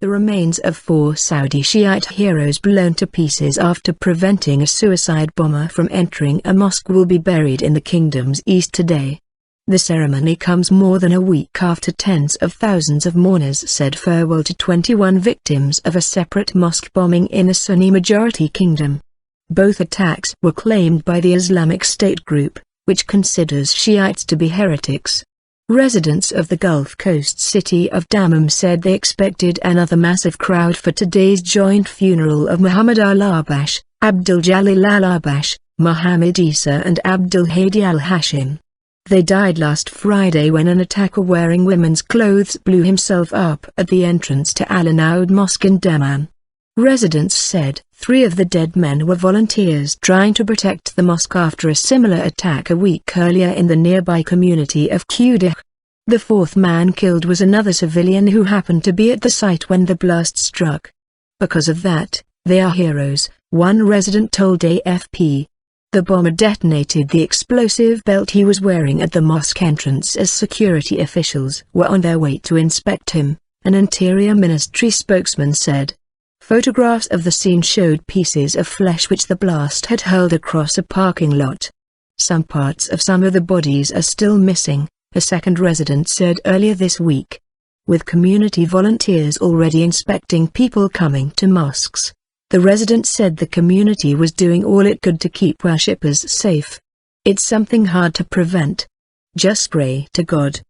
The remains of 4 Saudi Shiite heroes blown to pieces after preventing a suicide bomber from entering a mosque will be buried in the kingdom's east today. The ceremony comes more than a week after tens of thousands of mourners said farewell to 21 victims of a separate mosque bombing in a Sunni-majority kingdom. Both attacks were claimed by the Islamic State group, which considers Shiites to be heretics. Residents of the Gulf Coast city of Dammam said they expected another massive crowd for today's joint funeral of Muhammad al-Arbash, Abdul Jalil al-Arbash, Muhammad Isa and Abdul Hadi al-Hashim. They died last Friday when an attacker wearing women's clothes blew himself up at the entrance to Al-Anaud Mosque in Dammam. Residents said 3 of the dead men were volunteers trying to protect the mosque after a similar attack a week earlier in the nearby community of Qudih. The 4th man killed was another civilian who happened to be at the site when the blast struck. Because of that, they are heroes, one resident told AFP. The bomber detonated the explosive belt he was wearing at the mosque entrance as security officials were on their way to inspect him, an Interior Ministry spokesman said. Photographs of the scene showed pieces of flesh which the blast had hurled across a parking lot. Some parts of some of the bodies are still missing, a second resident said earlier this week. With community volunteers already inspecting people coming to mosques, the resident said the community was doing all it could to keep worshippers safe. It's something hard to prevent. Just pray to God.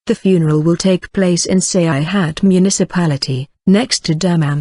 The funeral will take place in Sayyhat municipality, next to Dammam.